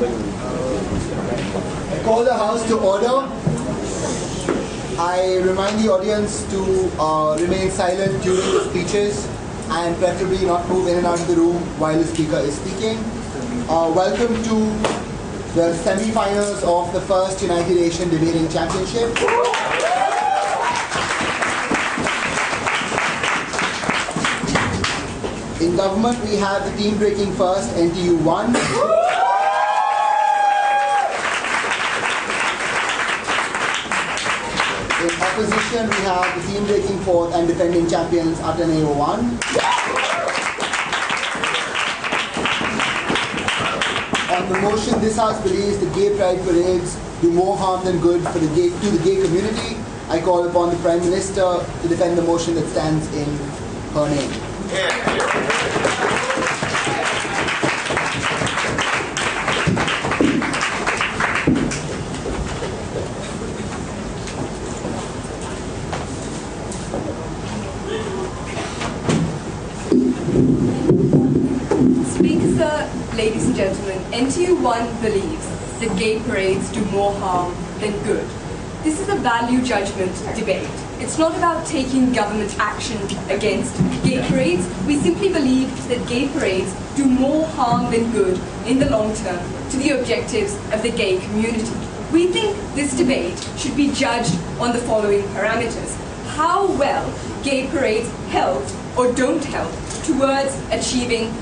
I call the House to order. I remind the audience to remain silent during the speeches and preferably not move in and out of the room while the speaker is speaking. Welcome to the semi-finals of the first United Asian Debating Championship. In government, we have the team breaking first, NTU 1. In opposition, we have the team breaking fourth and defending champions, Ateneo 1. On the motion, this House believes that gay pride parades do more harm than good to the gay community. I call upon the Prime Minister to defend the motion that stands in her name. Speaker, sir, ladies and gentlemen, NTU 1 believes that gay parades do more harm than good. This is a value judgment debate. It's not about taking government action against gay parades. We simply believe that gay parades do more harm than good in the long term to the objectives of the gay community. We think this debate should be judged on the following parameters: how well gay parades help or don't help towards achieving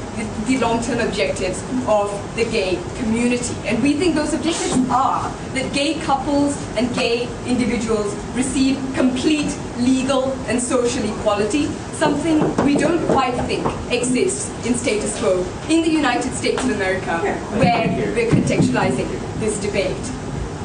the long-term objectives of the gay community. And we think those objectives are that gay couples and gay individuals receive complete legal and social equality, something we don't quite think exists in status quo in the United States of America, where we're contextualizing this debate.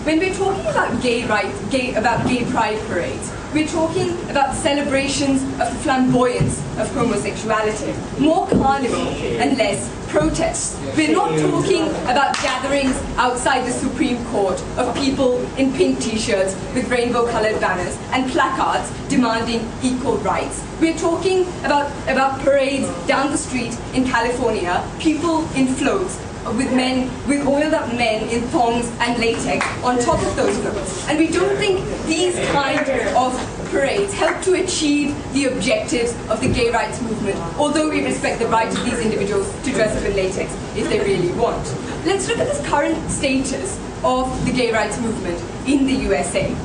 When we're talking about gay pride parades, we're talking about celebrations of the flamboyance of homosexuality, more carnival and less protests. We're not talking about gatherings outside the Supreme Court of people in pink t-shirts with rainbow-colored banners and placards demanding equal rights. We're talking about parades down the street in California, people in floats, with oiled up men in thongs and latex on top of those floats. And we don't think these kind of parades help to achieve the objectives of the gay rights movement, although we respect the right of these individuals to dress up in latex if they really want. Let's look at this current status of the gay rights movement in the USA.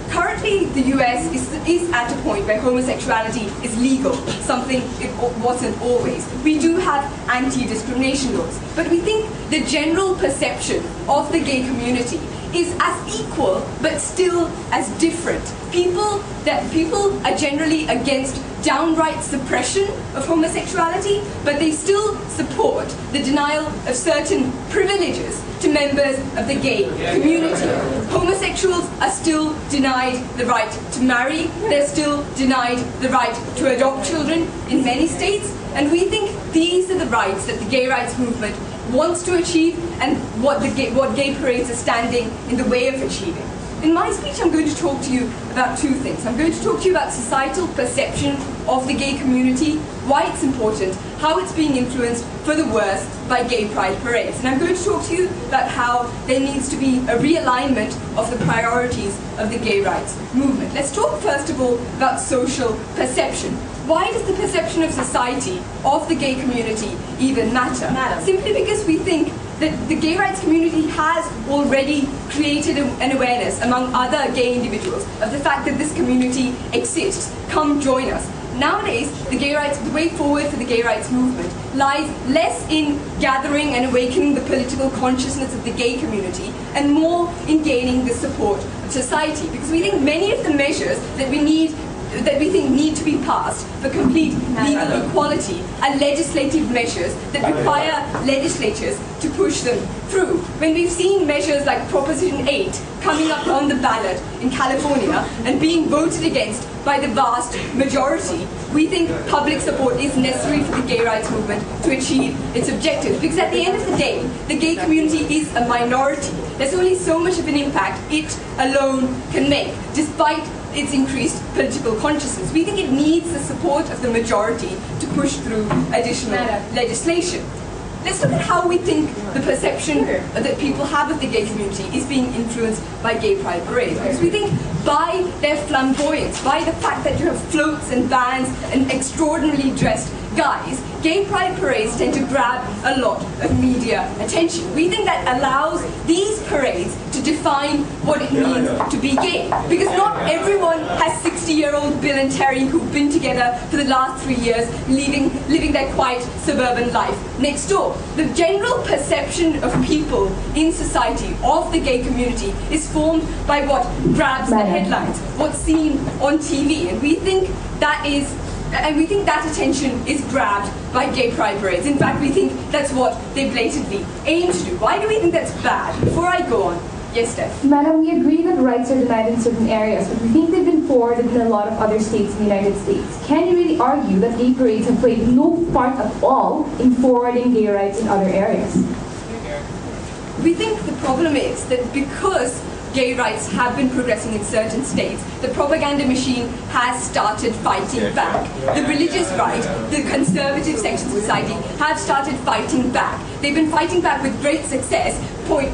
Currently, the US is at a point where homosexuality is legal, something it wasn't always. We do have anti-discrimination laws, but we think the general perception of the gay community is as equal, but still as different. People are generally against downright suppression of homosexuality, but they still support the denial of certain privileges to members of the gay community. Homosexuals are still denied the right to marry, they're still denied the right to adopt children in many states, and we think these are the rights that the gay rights movement wants to achieve and what gay parades are standing in the way of achieving. In my speech, I'm going to talk to you about two things. I'm going to talk to you about societal perception of the gay community, why it's important, how it's being influenced for the worse by gay pride parades. And I'm going to talk to you about how there needs to be a realignment of the priorities of the gay rights movement. Let's talk first of all about social perception. Why does the perception of society of the gay community even matter? Simply because we think that the gay rights community has already created an awareness among other gay individuals of the fact that this community exists. Come join us. Nowadays, the way forward for the gay rights movement lies less in gathering and awakening the political consciousness of the gay community and more in gaining the support of society. Because we think many of the measures that we think need to be passed for complete legal equality are legislative measures that require legislatures to push them through. When we've seen measures like Proposition 8 coming up on the ballot in California and being voted against by the vast majority, we think public support is necessary for the gay rights movement to achieve its objectives. Because at the end of the day, the gay community is a minority. There's only so much of an impact it alone can make, despite its increased political consciousness. We think it needs the support of the majority to push through additional legislation. Let's look at how we think the perception that people have of the gay community is being influenced by gay pride parades. Because we think by their flamboyance, by the fact that you have floats and bands and extraordinarily dressed guys, gay pride parades tend to grab a lot of media attention. We think that allows these parades to define what it means to be gay. Because not everyone has 60-year-old Bill and Terry who've been together for the last 3 years, living their quiet suburban life next door. The general perception of people in society of the gay community is formed by what grabs the headlines, what's seen on TV, and we think that attention is grabbed by gay pride parades. In fact, we think that's what they blatantly aim to do. Why do we think that's bad? Before I go on, yes, Steph? Madam, we agree that rights are denied in certain areas, but we think they've been forwarded in a lot of other states in the United States. Can you really argue that gay parades have played no part at all in forwarding gay rights in other areas? We think the problem is that because gay rights have been progressing in certain states, the propaganda machine has started fighting back. The religious right, the conservative sections of society have started fighting back. They've been fighting back with great success,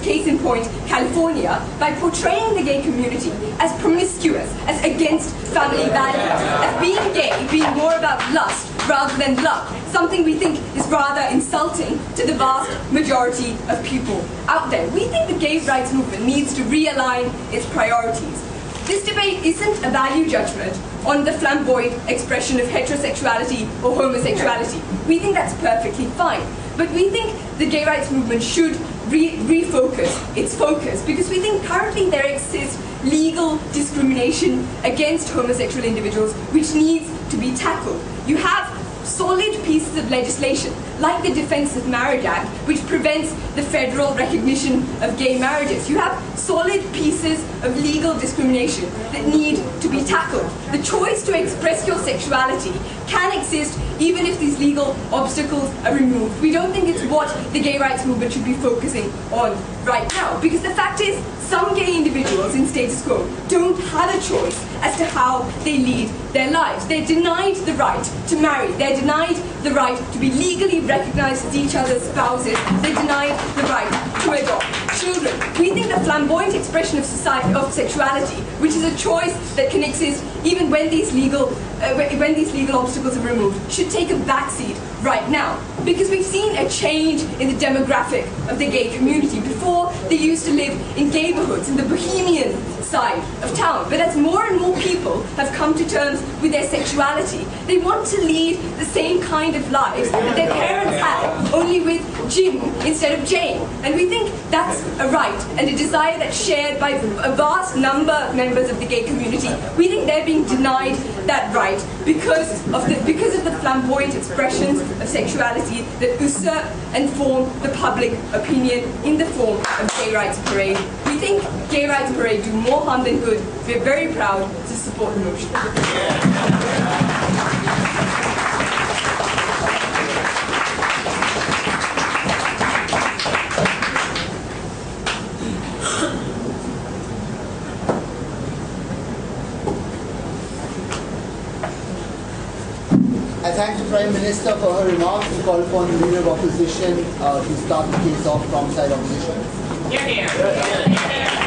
case in point, California, by portraying the gay community as promiscuous, as against family values, as being gay, being more about lust rather than love, something we think is rather insulting to the vast majority of people out there. We think the gay rights movement needs to realign its priorities. This debate isn't a value judgment on the flamboyant expression of heterosexuality or homosexuality. We think that's perfectly fine. But we think the gay rights movement should refocus its focus, because we think currently there exists legal discrimination against homosexual individuals which needs to be tackled. You have solid pieces of legislation, like the Defence of Marriage Act, which prevents the federal recognition of gay marriages. You have solid pieces of legal discrimination that need to be tackled. The choice to express your sexuality can exist even if these legal obstacles are removed. We don't think it's what the gay rights movement should be focusing on right now, because the fact is, some gay individuals in status quo don't have a choice as to how they lead their lives. They're denied the right to marry. They're denied the right to be legally recognized as each other's spouses. They're denied the right to adopt children. We think the flamboyant expression of sexuality, which is a choice that can exist even when these legal obstacles are removed, should take a backseat right now. Because we've seen a change in the demographic of the gay community. Before, they used to live in neighborhoods in the bohemian side of town. But as more and more people have come to terms with their sexuality, they want to lead the same kind of lives that their parents had, only with Jim instead of Jane. And we think that's a right and a desire that's shared by a vast number of members of the gay community. We think they're being denied that right because of the flamboyant expressions of sexuality that usurp and form the public opinion in the form of gay rights parade. We think gay rights parade do more harm than good. We're very proud to support the motion. I thank the Prime Minister for her remarks and call upon the Leader of Opposition to start the case off from side opposition. Here, here. Here.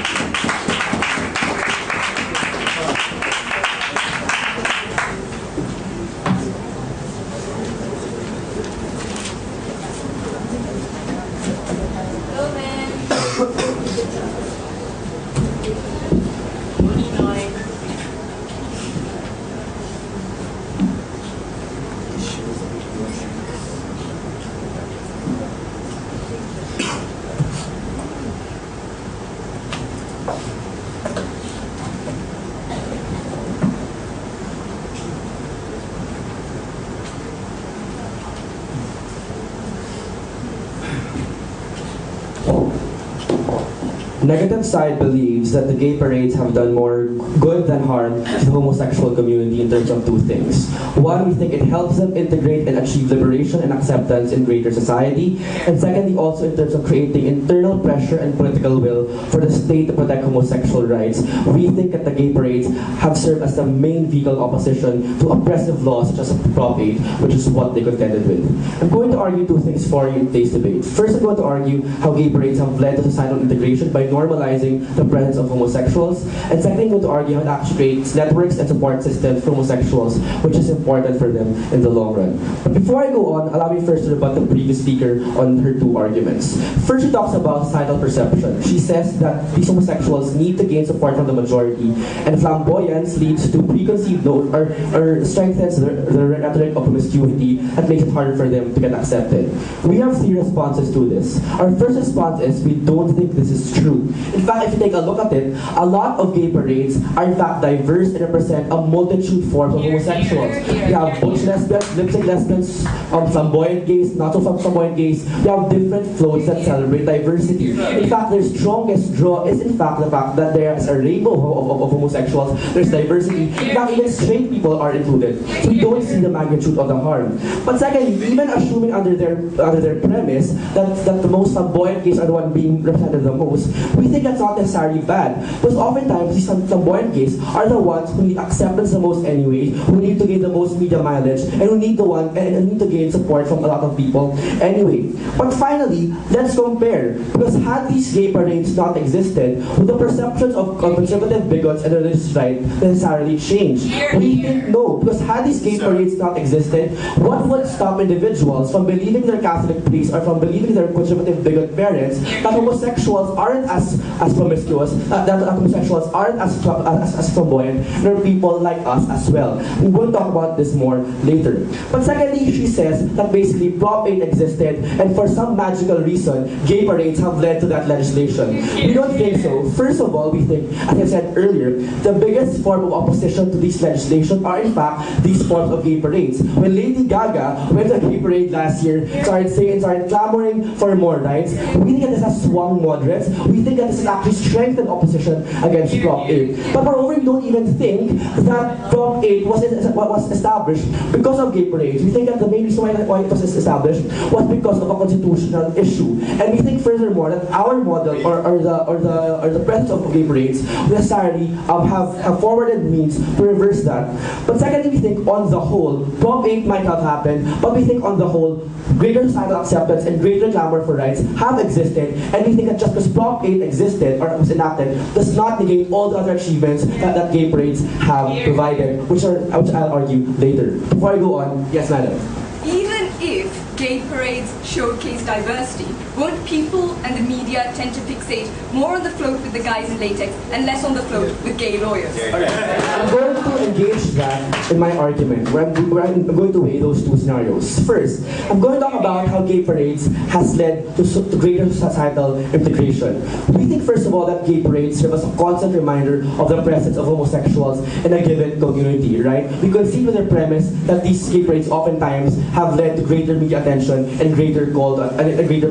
negative side believes that the gay parades have done more good than harm to the homosexual community in terms of two things. One, we think it helps them integrate and achieve liberation and acceptance in greater society. And secondly, also in terms of creating internal pressure and political will for the state to protect homosexual rights. We think that the gay parades have served as the main vehicle of opposition to oppressive laws such as Prop 8, which is what they contended with. I'm going to argue two things for you in today's debate. First, I'm going to argue how gay parades have led to societal integration by normalizing the presence of homosexuals. And second, I'm going to argue how it actually creates networks and support systems for homosexuals, which is important for them in the long run. But before I go on, allow me first to rebut the previous speaker on her two arguments. First, she talks about societal perception. She says that these homosexuals need to gain support from the majority, and flamboyance leads to preconceived note or strengthens the rhetoric of promiscuity that makes it harder for them to get accepted. We have three responses to this. Our first response is we don't think this is true. In fact, if you take a look at it, a lot of gay parades are in fact diverse and represent a multitude forms of homosexuals. We have butch lesbians, lipstick lesbians, flamboyant gays, not so flamboyant gays. We have different floats that celebrate diversity. In fact, their strongest draw is in fact the fact that there is a rainbow of homosexuals. There's diversity. In fact, even straight people are included. So we don't see the magnitude of the harm. But secondly, even assuming under their premise that the most flamboyant gays are the one being represented the most, we think that's not necessarily bad. Because oftentimes these flamboyant gays are the ones who need acceptance the most anyway, who need to gain the most media mileage, and who need to gain support from a lot of people anyway. But finally, let's compare. Because had these gay parades not existed, would the perceptions of conservative bigots and religious right necessarily change? We think no. Because had these gay parades not existed, what would stop individuals from believing their Catholic priests or from believing their conservative bigot parents that homosexuals aren't as promiscuous, that homosexuals aren't as flamboyant, there are people like us as well. We will talk about this more later. But secondly, she says that basically Prop 8 existed, and for some magical reason, gay parades have led to that legislation. We don't think so. First of all, we think, as I said earlier, the biggest form of opposition to this legislation are in fact these forms of gay parades. When Lady Gaga went to a gay parade last year, started clamoring for more rights, we think that this has swung moderates. We think that this has actually strengthened opposition against Prop 8. But moreover, we don't even think that Prop 8 was established because of gay parades. We think that the main reason why it was established was because of a constitutional issue. And we think furthermore that our model or the presence of gay parades necessarily have forwarded means to reverse that. But secondly, we think on the whole, Prop 8 might not happen, but we think on the whole, greater societal acceptance and greater clamor for rights have existed, and we think that just because Prop 8 existed or was enacted does not negate all the other achievements that gay parades have provided, which I'll argue later. Before I go on, yes, madam. Even if gay parades showcase diversity, won't people and the media tend to fixate more on the float with the guys in latex and less on the float with gay lawyers? Okay. I'm going to engage that in my argument, where I'm going to weigh those two scenarios. First, I'm going to talk about how gay parades has led to greater societal integration. We think, first of all, that gay parades serve as a constant reminder of the presence of homosexuals in a given community, right? We concede with the premise that these gay parades oftentimes have led to greater media attention and greater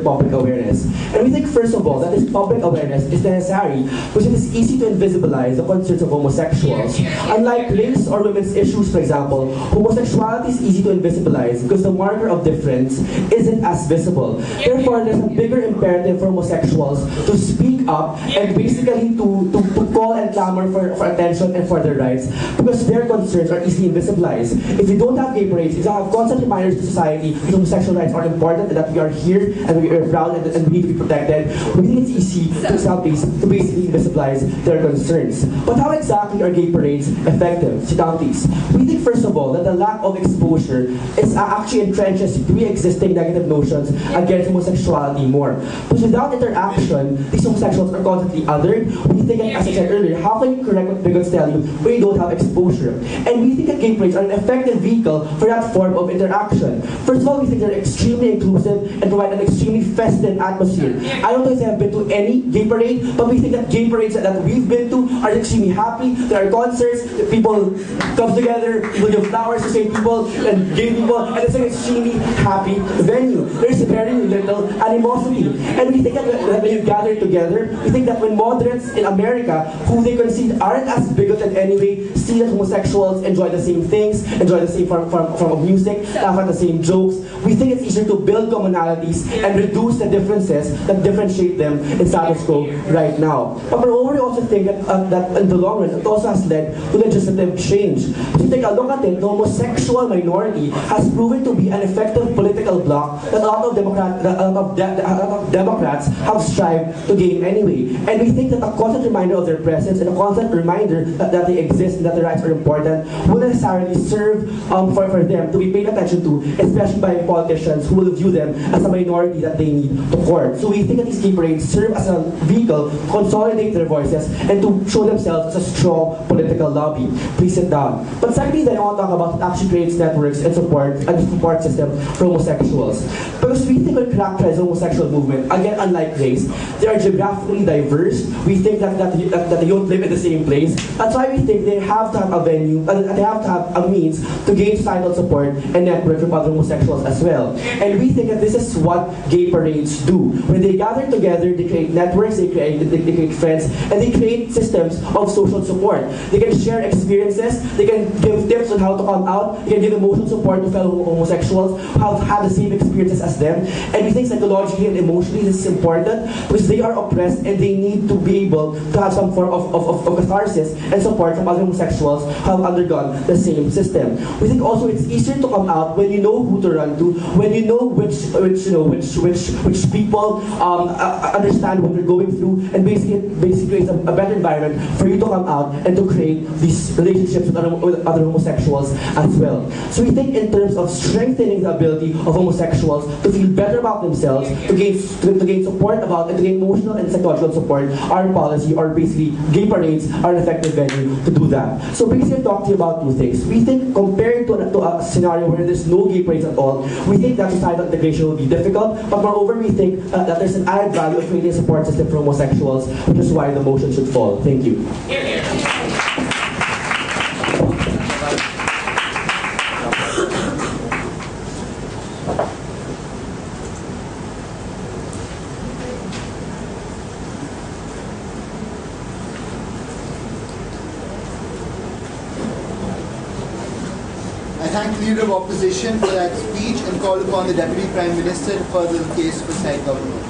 public awareness. And we think, first of all, that this public awareness is necessary because it is easy to invisibilize the concerns of homosexuals. Unlike race or women's issues, for example, homosexuality is easy to invisibilize because the marker of difference isn't as visible. Therefore, there's a bigger imperative for homosexuals to speak up and basically to call and clamor for attention and for their rights because their concerns are easily invisibilized. If we don't have gay parades, if we have constant reminders to society that homosexual rights are important and that we are here and we are proud and we need to be protected, we think it's easy to basically invisibilize their concerns. But how exactly are gay parades effective? Sitantis. We think, first of all, that the lack of exposure is actually entrenches pre-existing negative notions against homosexuality more. Because without interaction, these homosexuals are constantly othered. We think, as I said earlier, how can you correct what bigots tell you when you don't have exposure? And we think that gay parades are an effective vehicle for that form of interaction. First of all, we think they're extremely inclusive and provide an extremely festive atmosphere. I don't know if I've been to any gay parade, but we think that gay parades that we've been to are extremely happy. There are concerts, people come together, people give flowers to same people and gay people, and it's an extremely happy venue. There's very little animosity. And we think that when you gather together, we think that when moderates in America, who they concede aren't as bigoted anyway, see that homosexuals enjoy the same things, enjoy the same form of music, laugh at the same jokes, we think it's easier to build commonalities and reduce the differences that differentiate them in status quo right now. But moreover, we also think that in the long run, it also has led to legislative change. If you take a look at it, the homosexual minority has proven to be an effective political bloc that a lot of Democrats have strived to gain anyway. And we think that a constant reminder of their presence and a constant reminder that they exist and that their rights are important will necessarily serve for them to be paid attention to, especially by politicians who will view them as a minority that they need to court. So we think that these gay parades serve as a vehicle to consolidate their voices and to show themselves as a strong political lobby. Please sit down. But secondly, that I want to talk about, it actually creates networks and support system for homosexuals. Because we think we characterize the homosexual movement, again, unlike race, they are geographically diverse. We think that they don't live in the same place. That's why we think they have to have a venue, they have to have a means to gain societal support and network with other homosexuals as well. And we think that this is what gay parades do. When they gather together, they create networks, they create friends, and they create systems of social support. They can share experiences, they can give tips on how to come out, they can give emotional support to fellow homosexuals who have the same experiences as them. And we think psychologically and emotionally this is important because they are oppressed and they need to be able to have some form of catharsis and support from other homosexuals who have undergone the same system. We think also it's easier to come out when you know who to run to, when you know which people understand what you're going through, and basically creates a better environment for you to come out and to create these relationships with other homosexuals as well. So we think in terms of strengthening the ability of homosexuals to feel better about themselves, to gain support about and to gain emotional and psychological support, our policy, or basically gay parades, are an effective venue to do that. So basically, I'll talk to you about two things. We think compared to a scenario where there's no gay parades at all, we think that societal integration will be difficult, but moreover, we think that there's an added value of creating a support system for homosexuals, which is why the motion should fall. Thank you. I thank the Leader of Opposition for that speech and call upon the Deputy Prime Minister to further the case for side government.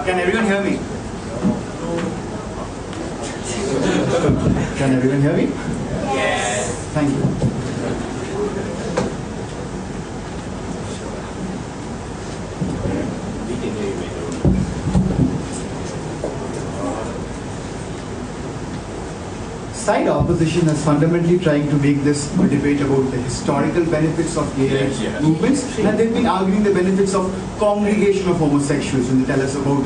Can everyone hear me? Can everyone hear me? Yes. Thank you. Side opposition is fundamentally trying to make this a debate about the historical benefits of gay rights movements, and they've been arguing the benefits of congregation of homosexuals, and they tell us about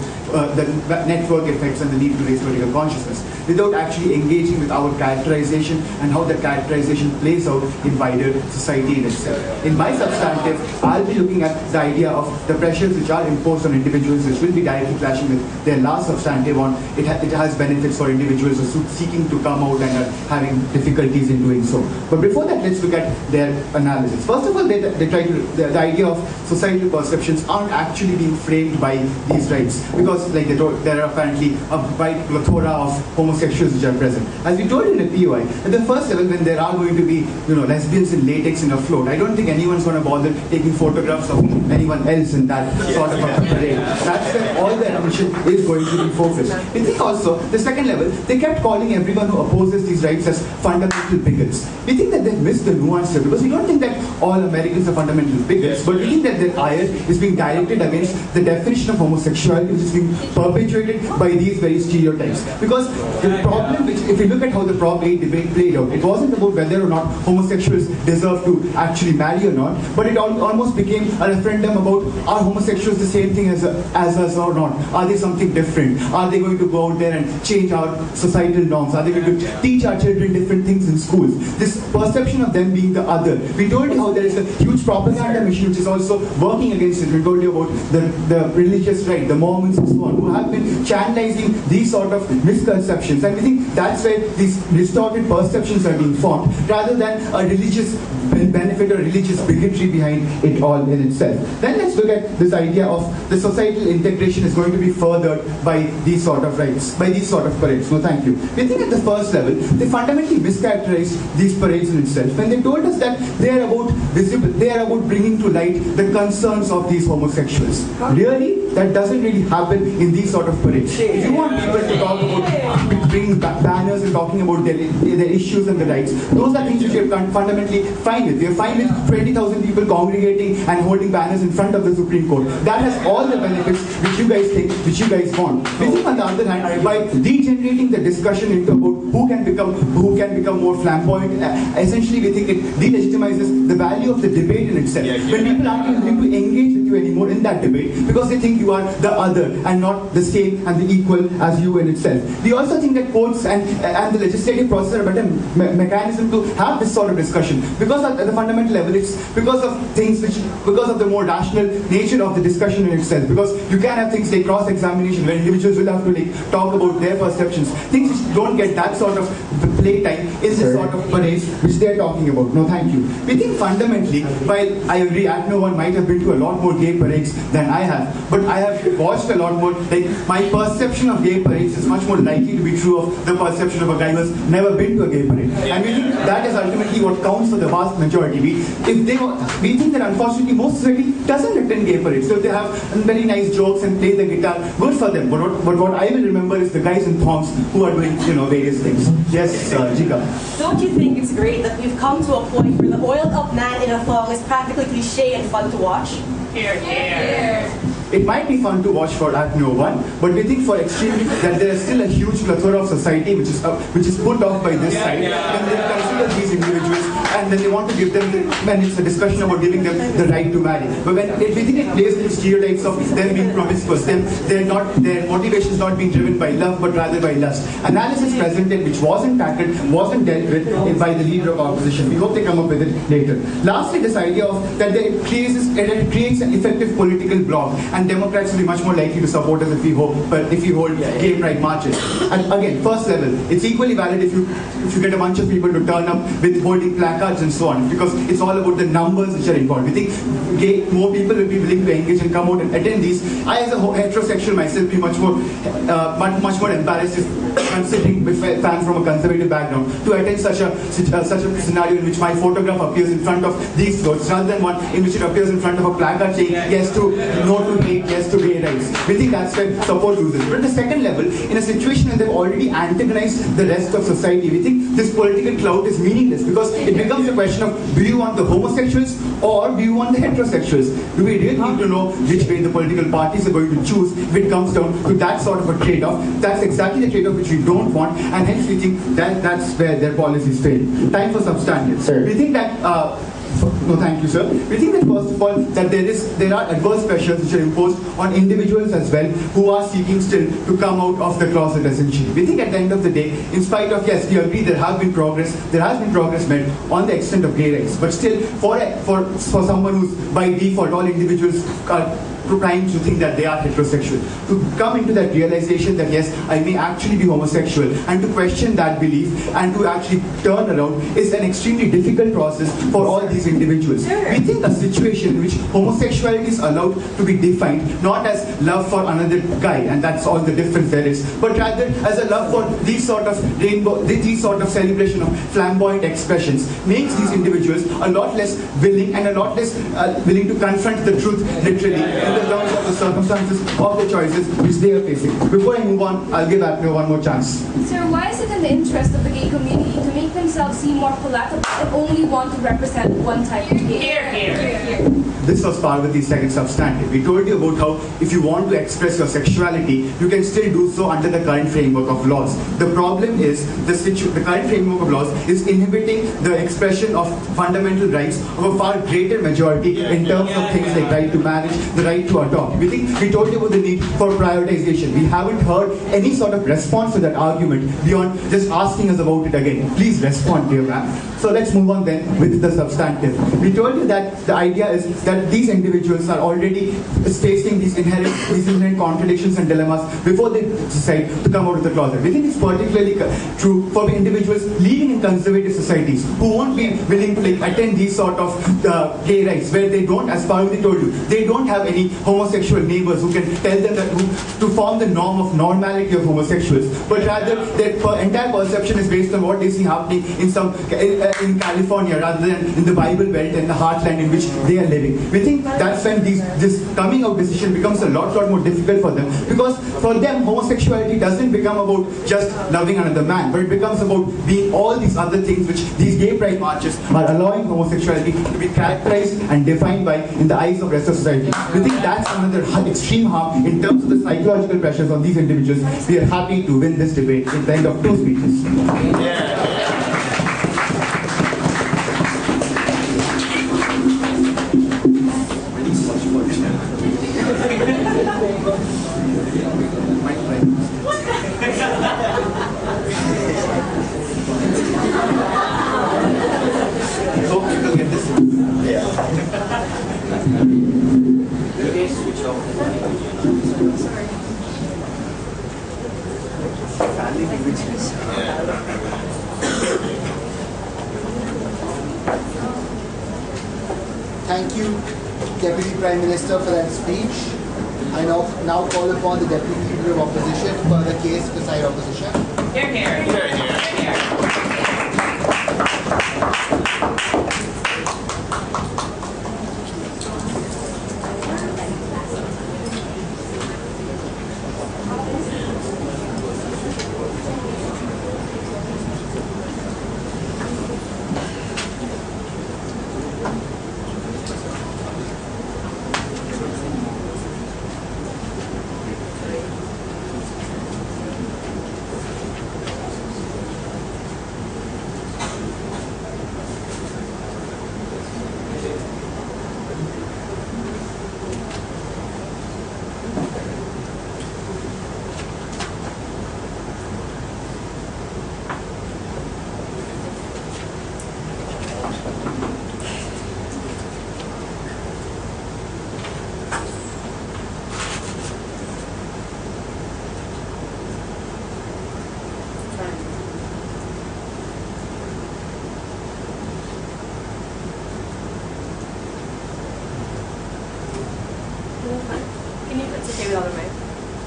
the network effects and the need to raise political consciousness, without actually engaging with our characterization and how that characterization plays out in wider society in itself. In my substantive, I'll be looking at the idea of the pressures which are imposed on individuals, which will be directly clashing with their last substantive on it has benefits for individuals who are seeking to come out and are having difficulties in doing so. But before that, let's look at their analysis. First of all, they try to, the idea of societal perceptions aren't actually being framed by these rights, because like they told, there are apparently a wide plethora of homosexuals which are present. As we told in a POI, at the first level, when there are going to be lesbians in latex in a float, I don't think anyone's going to bother taking photographs of anyone else in that sort of a parade. That's where all the attention is going to be focused. I think also, the second level, they kept calling everyone who opposes these rights as fundamental bigots. We think that they've missed the nuance here, because we don't think that all Americans are fundamental bigots, but we think that their ire is being directed against the definition of homosexuality, which is being perpetuated by these very stereotypes. Because the problem, which, if you look at how the Prop 8 debate played out, it wasn't about whether or not homosexuals deserve to actually marry or not, but it almost became a referendum about, are homosexuals the same thing as as us or not? Are they something different? Are they going to go out there and change our societal norms? Are they going to teach our children different things in schools? This perception of them being the other. We told you how there is a huge propaganda machine which is also working against it. We told you about the religious right, the Mormons and so on, who have been channelizing these sort of misconceptions. And we think that's where these distorted perceptions are being formed, rather than a religious benefit or religious bigotry behind it all in itself. Then let's look at this idea of the societal integration is going to be furthered by these sort of rights, by these sort of parades. No, thank you. We think at the first level, they fundamentally mischaracterized these parades in itself when they told us that they are about bringing to light the concerns of these homosexuals. Really, that doesn't really happen in these sort of parades. If you want people to talk about bringing banners and talking about their issues and the rights, those are things which we are fundamentally fine with. We are fine with 20,000 people congregating and holding banners in front of the Supreme Court. That has all the benefits which you guys think, which you guys want. We think on the other hand, by degenerating the discussion into about who can become more flamboyant, essentially we think it delegitimizes the value of the debate in itself. When people aren't even willing to engage with you anymore in that debate because they think you are the other and not the same and the equal as you in itself. We also think that courts and the legislative process are a better mechanism to have this sort of discussion, because at the fundamental level it's because of the more rational nature of the discussion in itself, because you can have things like cross-examination where individuals will have to talk about their perceptions, things which don't get that sort of playtime in this sort of parades which they are talking about. No, thank you. We think fundamentally, while I agree no one might have been to a lot more gay parades than I have, but I have watched a lot more, like my perception of gay parades is much more likely to be true of the perception of a guy who has never been to a gay parade. And we think that is ultimately what counts for the vast majority. We think that unfortunately most society doesn't attend gay parades. So if they have very nice jokes and play the guitar, good for them. But what I will remember is the guys in thongs who are doing various things. Yes, Jika. Don't you think it's great that we've come to a point where the oiled up man in a thong is practically cliche and fun to watch? Here, here. It might be fun to watch for Act No 1, but we think for extremely that there is still a huge plethora of society which is put off by this side, and they consider these individuals, and then they want to give them, when it's a discussion about giving them the right to marry. But when we think it plays into stereotypes of them being promiscuous, their motivation is not being driven by love but rather by lust. Analysis presented which wasn't tackled, wasn't dealt with by the leader of opposition. We hope they come up with it later. Lastly, this idea of that it creates an effective political bloc, and Democrats will be much more likely to support us if we hold gay pride marches. And again, first level, it's equally valid if you get a bunch of people to turn up with holding placards and so on, because it's all about the numbers which are involved. We think more people will be willing to engage and come out and attend these. I, as a heterosexual myself, be much more embarrassed considering if I fan from a conservative background to attend such a scenario in which my photograph appears in front of these floats rather than one in which it appears in front of a placard saying yes to no to hate, yes to gay rights. We think that's where support loses. But at the second level, in a situation where they've already antagonized the rest of society, we think this political clout is meaningless, because it becomes a question of, do you want the homosexuals or do you want the heterosexuals? Do we really need to know which way the political parties are going to choose if it comes down to that sort of a trade-off? That's exactly the trade-off which we don't want, and hence we think that that's where their policies fail. Time for substantive. Sir. We think that no, thank you, sir. We think that first of all that there are adverse pressures which are imposed on individuals as well who are seeking still to come out of the closet essentially. We think at the end of the day, in spite of, yes, we agree there has been progress made on the extent of gay rights, but still for someone who's by default, all individuals are trying to think that they are heterosexual, to come into that realization that yes, I may actually be homosexual, and to question that belief and to actually turn around is an extremely difficult process for all these individuals. Sure. We think a situation in which homosexuality is allowed to be defined not as love for another guy, and that's all the difference there is, but rather as a love for these sort of celebration of flamboyant expressions, makes these individuals a lot less willing and a lot less willing to confront the truth literally in the terms of the circumstances of the choices which they are facing. Before I move on, I'll give Apneo one more chance. Sir, why is it in the interest of the gay community to make themselves seem more palatable and only want to represent one type of gay? Here. This was Parvati's second substantive. We told you about how if you want to express your sexuality, you can still do so under the current framework of laws. The problem is the current framework of laws is inhibiting the expression of fundamental rights of a far greater majority in terms of things like right to marriage, the right right to adopt. We told you about the need for prioritization. We haven't heard any sort of response to that argument beyond just asking us about it again. Please respond, dear ma'am. So let's move on then with the substantive. We told you that the idea is that these individuals are already facing these inherent contradictions and dilemmas before they decide to come out of the closet. We think it's particularly true for the individuals living in conservative societies who won't be willing to attend these sort of gay rights, where they don't, as Parvati told you, they don't have any homosexual neighbors who can tell them that to form the norm of normality of homosexuals, but rather their entire perception is based on what they see happening in California rather than in the Bible Belt and the heartland in which they are living. We think that's when this coming out decision becomes a lot more difficult for them, because for them homosexuality doesn't become about just loving another man, but it becomes about being all these other things which these gay pride marches are allowing homosexuality to be characterized and defined by in the eyes of rest of society. We think that's another extreme harm in terms of the psychological pressures on these individuals. We are happy to win this debate at the end of 2 speeches. Thank you, Deputy Prime Minister, for that speech. I now call upon the Deputy Leader of Opposition for the case beside opposition. Here, here. Here, here. Here, here. Can you put it without a mic?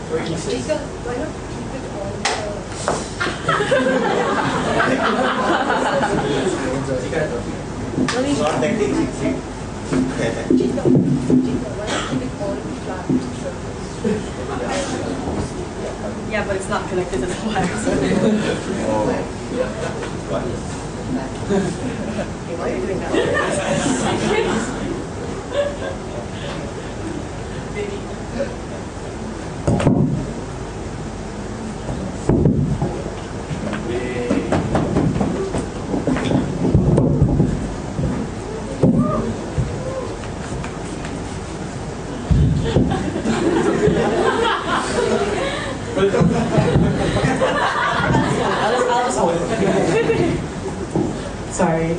Why not keep it Yeah, but it's not connected to the wires. Okay, why are you doing that? Sorry.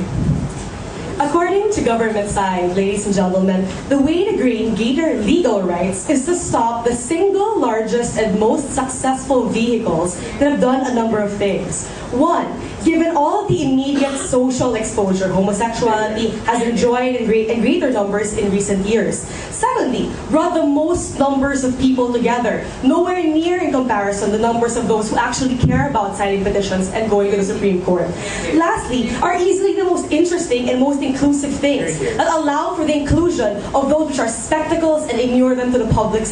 According to government side, ladies and gentlemen, the way to gain greater legal rights is to stop the single largest and most successful vehicles that have done a number of things. One, given all the immediate social exposure homosexuality has enjoyed in greater numbers in recent years. Secondly, brought the most numbers of people together, nowhere near in comparison the numbers of those who actually care about signing petitions and going to the Supreme Court. Lastly, are easily the most interesting and most inclusive things that allow for the inclusion of those which are spectacles and ignore them to the public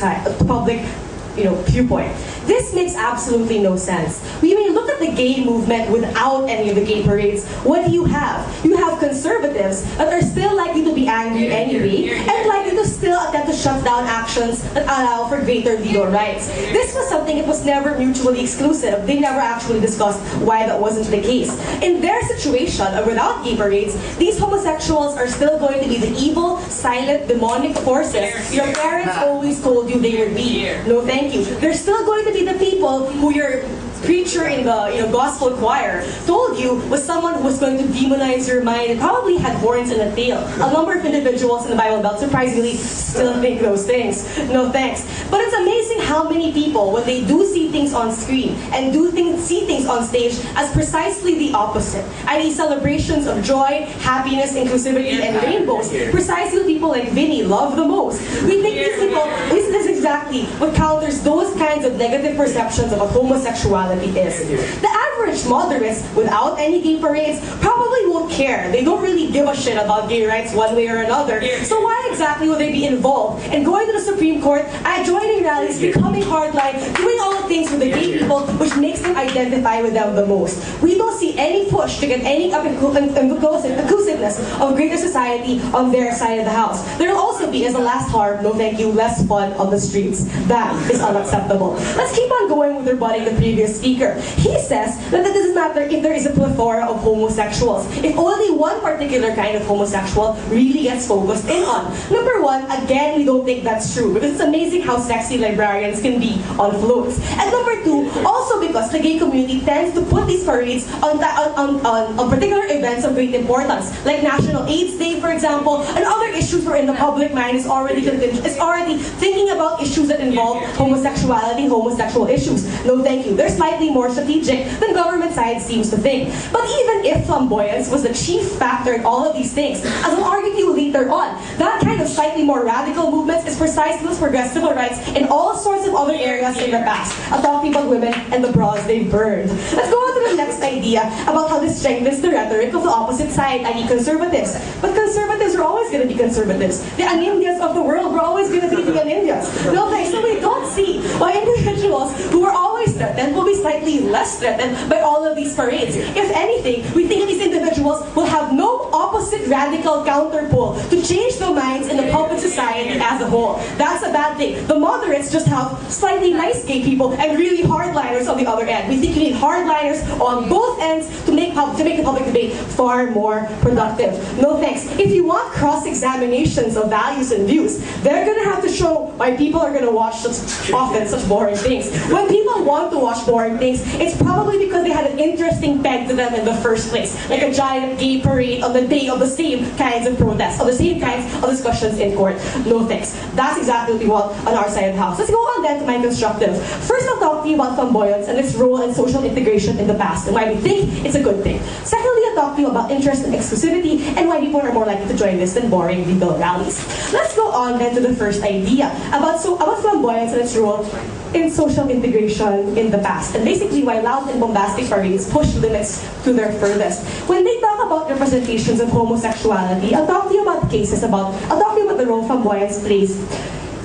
viewpoint. This makes absolutely no sense. We may look at the gay movement without any of the gay parades. What do you have? You have conservatives that are still likely to be angry anyway, and likely to still attempt to shut down actions that allow for greater legal rights. This was something that was never mutually exclusive. They never actually discussed why that wasn't the case. In their situation, without gay parades, these homosexuals are still going to be the evil, silent, demonic forces your parents always told you they would be. No, thank you. They're still going to be the people who your preacher in the gospel choir told you was someone who was going to demonize your mind and probably had horns and a tail. A number of individuals in the Bible Belt surprisingly still think those things. No thanks. But it's amazing how many people, when they do see things on screen and see things on stage as precisely the opposite, i.e. celebrations of joy, happiness, inclusivity, and rainbows, precisely people like Vinny love the most. We think these people, this is exactly what counters those kinds of negative perceptions of what homosexuality is. The average moderates, without any gay parades, probably won't care. They don't really give a shit about gay rights one way or another. So why exactly would they be involved in going to the Supreme Court, joining rallies, becoming hardline, doing all the things with the gay people which makes them identify with them the most? We don't see any push to get any inclusiveness of greater society on their side of the house. There will also be, as a last harm, no thank you, less fun on the streets. That is unacceptable. Let's keep on going with rebutting the previous speaker. He says that it doesn't matter if there is a plethora of homosexuals, if only one particular kind of homosexual really gets focused in on. Number one, again, we don't think that's true, because it's amazing how sexy librarians can be on floats. And number two, also because the gay community tends to put these parades on particular events of great importance, like National AIDS Day, for example, and other issues wherein the public mind is already thinking about issues that involve homosexuality, homosexual issues. No thank you. They're slightly more strategic than government side seems to think. But even if flamboyance was the chief factor in all of these things, as I'll argue to you later on, that kind of slightly more radical movements is precisely those progressive rights in all sorts of other areas in the past. I'm talking about women and the bras they've burned. Let's go on to the next idea about how this strengthens the rhetoric of the opposite side, i.e. conservatives. But conservatives are always going to be conservatives. The Anindias of the world were always going to be the Anindias. No thanks. So we don't see why individuals who were always threatened will be slightly less threatened by all of these parades. If anything, we think these individuals will have no opposite radical counterpole to change the minds in the public society as a whole. That's a bad thing. The moderates just have slightly nice gay people and really hardliners on the other end. We think you need hardliners on both ends to make the public debate far more productive. No thanks. If you want cross-examinations of values and views, they're going to have to show why people are going to watch such boring things. When people want to watch boring things, it's probably because they had an interesting peg to them in the first place, like a giant gay parade on the day of the same kinds of protests, on the same kinds of discussions in court. No thanks. That's exactly what we want on our side of the house. Let's go on then to my constructive. First, I'll talk to you about flamboyance and its role in social integration in the past and why we think it's a good thing. Secondly, I'll talk to you about interest and exclusivity and why people are more likely to join this than boring legal rallies. Let's go on then to the first idea about flamboyance and its role in social integration in the past, and basically why loud and bombastic parades push limits to their furthest. When they talk about representations of homosexuality, I'll talk to you about the role flamboyance plays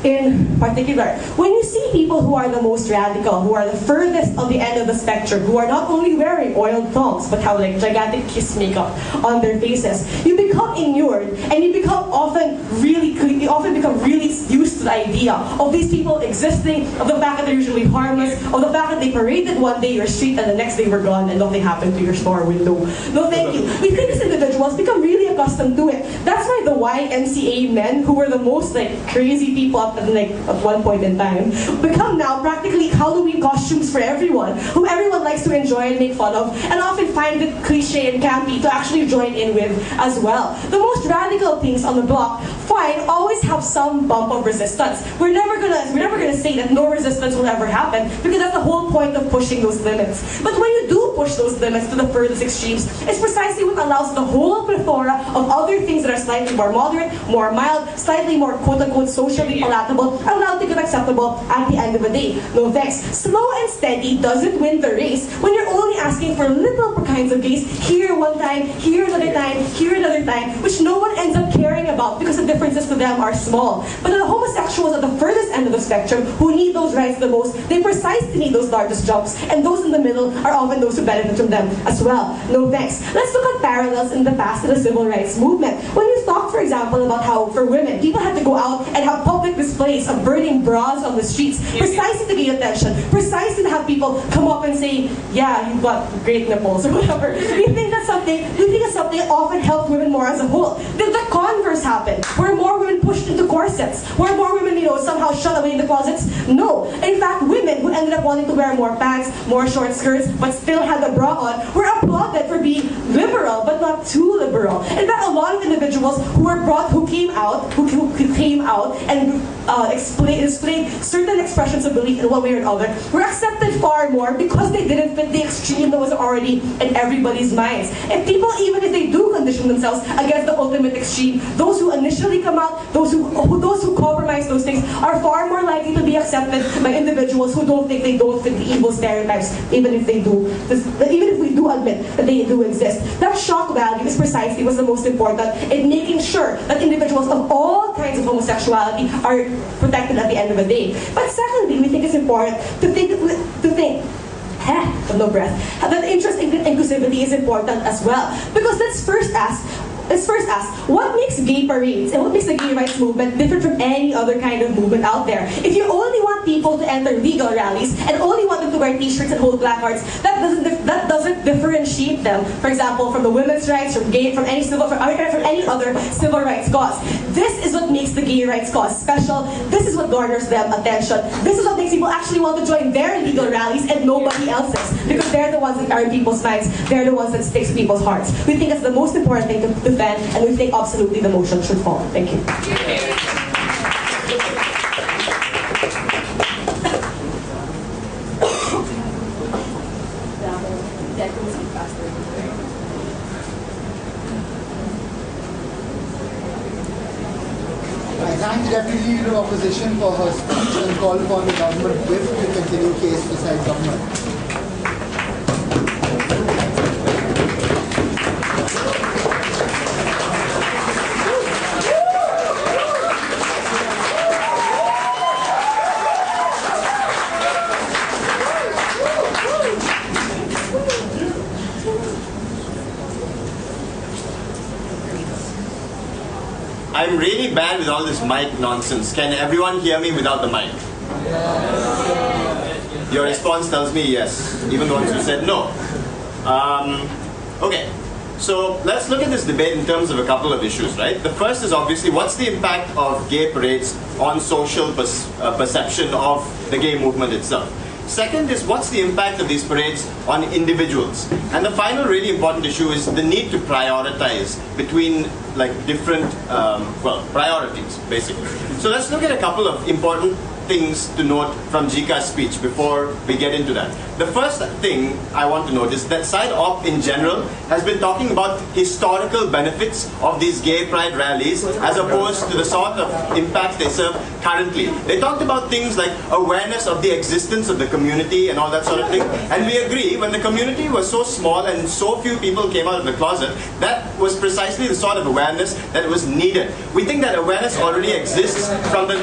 in particular. When you see people who are the most radical, who are the furthest on the end of the spectrum, who are not only wearing oiled thongs, but have like gigantic kiss makeup on their faces, you become inured, and you often become really used to the idea of these people existing, of the fact that they're usually harmless, of the fact that they paraded one day your street and the next day were gone and nothing happened to your store window. No thank you. We think these individuals become really accustomed to it. That's why the YMCA men, who were the most like crazy people at one point in time, become now practically Halloween costumes for everyone, who everyone likes to enjoy and make fun of, and often find it cliche and campy to actually join in with as well. The most radical things on the block, fine, always have some bump of resistance. We're never gonna say that no resistance will ever happen, because that's the whole point of pushing those limits. But when you do push those limits to the furthest extremes, it's precisely what allows the whole plethora of other things that are slightly more moderate, more mild, slightly more quote-unquote socially palatable, and allowed to get acceptable at the end of the day. No thanks. Slow and steady doesn't win the race when you're only asking for little kinds of gays here one time, here another time, here another time, which no one ends up caring about because the differences to them are small. But the homosexuals at the furthest end of the spectrum, who need those rights the most, they precisely need those largest jobs, and those in the middle are often those who benefit from them as well. No thanks. Let's look at parallels in the past in the civil rights movement. When you talk, for example, about how for women, people had to go out and have public displays of burning bras on the streets, precisely to gain attention, precisely to have people come up and say, yeah, you've got great nipples, or whatever. We think that's something that often helped women more as a whole. The converse happened, where more women pushed into corsets, where more women, somehow shut away in the closets. No. In fact, women who ended up wanting to wear more pants, more short skirts, but still had the bra on, were applauded for being liberal, but not too liberal. In fact, a lot of individuals who came out and displayed certain expressions of belief in one way or another were accepted far more because they didn't fit the extreme that was already in everybody's minds. And people, even if they do condition themselves against the ultimate extreme, those who initially come out, those who compromise those things, are far more likely to be accepted by individuals who don't think they don't fit the evil stereotypes, even if we do admit that they do exist. That shock value is precisely what's the most important in making sure that individuals of all kinds of homosexuality are protected at the end of the day. But secondly, we think it's important to think no breath, that interest in inclusivity is important as well. Because let's first ask, what makes gay parades and what makes the gay rights movement different from any other kind of movement out there? If you only want people to enter legal rallies and only want them to wear t-shirts and hold placards, that doesn't differentiate them, for example, from the women's rights, from any other civil rights cause. This is what makes the gay rights cause special. This is what garners them attention. This is what makes people actually want to join their legal rallies and nobody else's, because they're the ones that are in people's minds. They're the ones that stick to people's hearts. We think that's the most important thing to defend, and we think absolutely the motion should fall. Thank you. I thank the Deputy Leader of Opposition for her speech and call upon the government whip to continue case beside government. I'm really bad with all this mic nonsense. Can everyone hear me without the mic? Your response tells me yes, even the ones who said no. Okay, so let's look at this debate in terms of a couple of issues, right? The first is obviously what's the impact of gay parades on social perception of the gay movement itself. Second is what's the impact of these parades on individuals. And the final really important issue is the need to prioritize between different, priorities, basically. So let's look at a couple of important things to note from Jika's speech before we get into that. The first thing I want to note is that Side Op in general has been talking about historical benefits of these gay pride rallies as opposed to the sort of impact they serve currently. They talked about things like awareness of the existence of the community and all that sort of thing. And we agree, when the community was so small and so few people came out of the closet, that was precisely the sort of awareness that was needed. We think that awareness already exists from the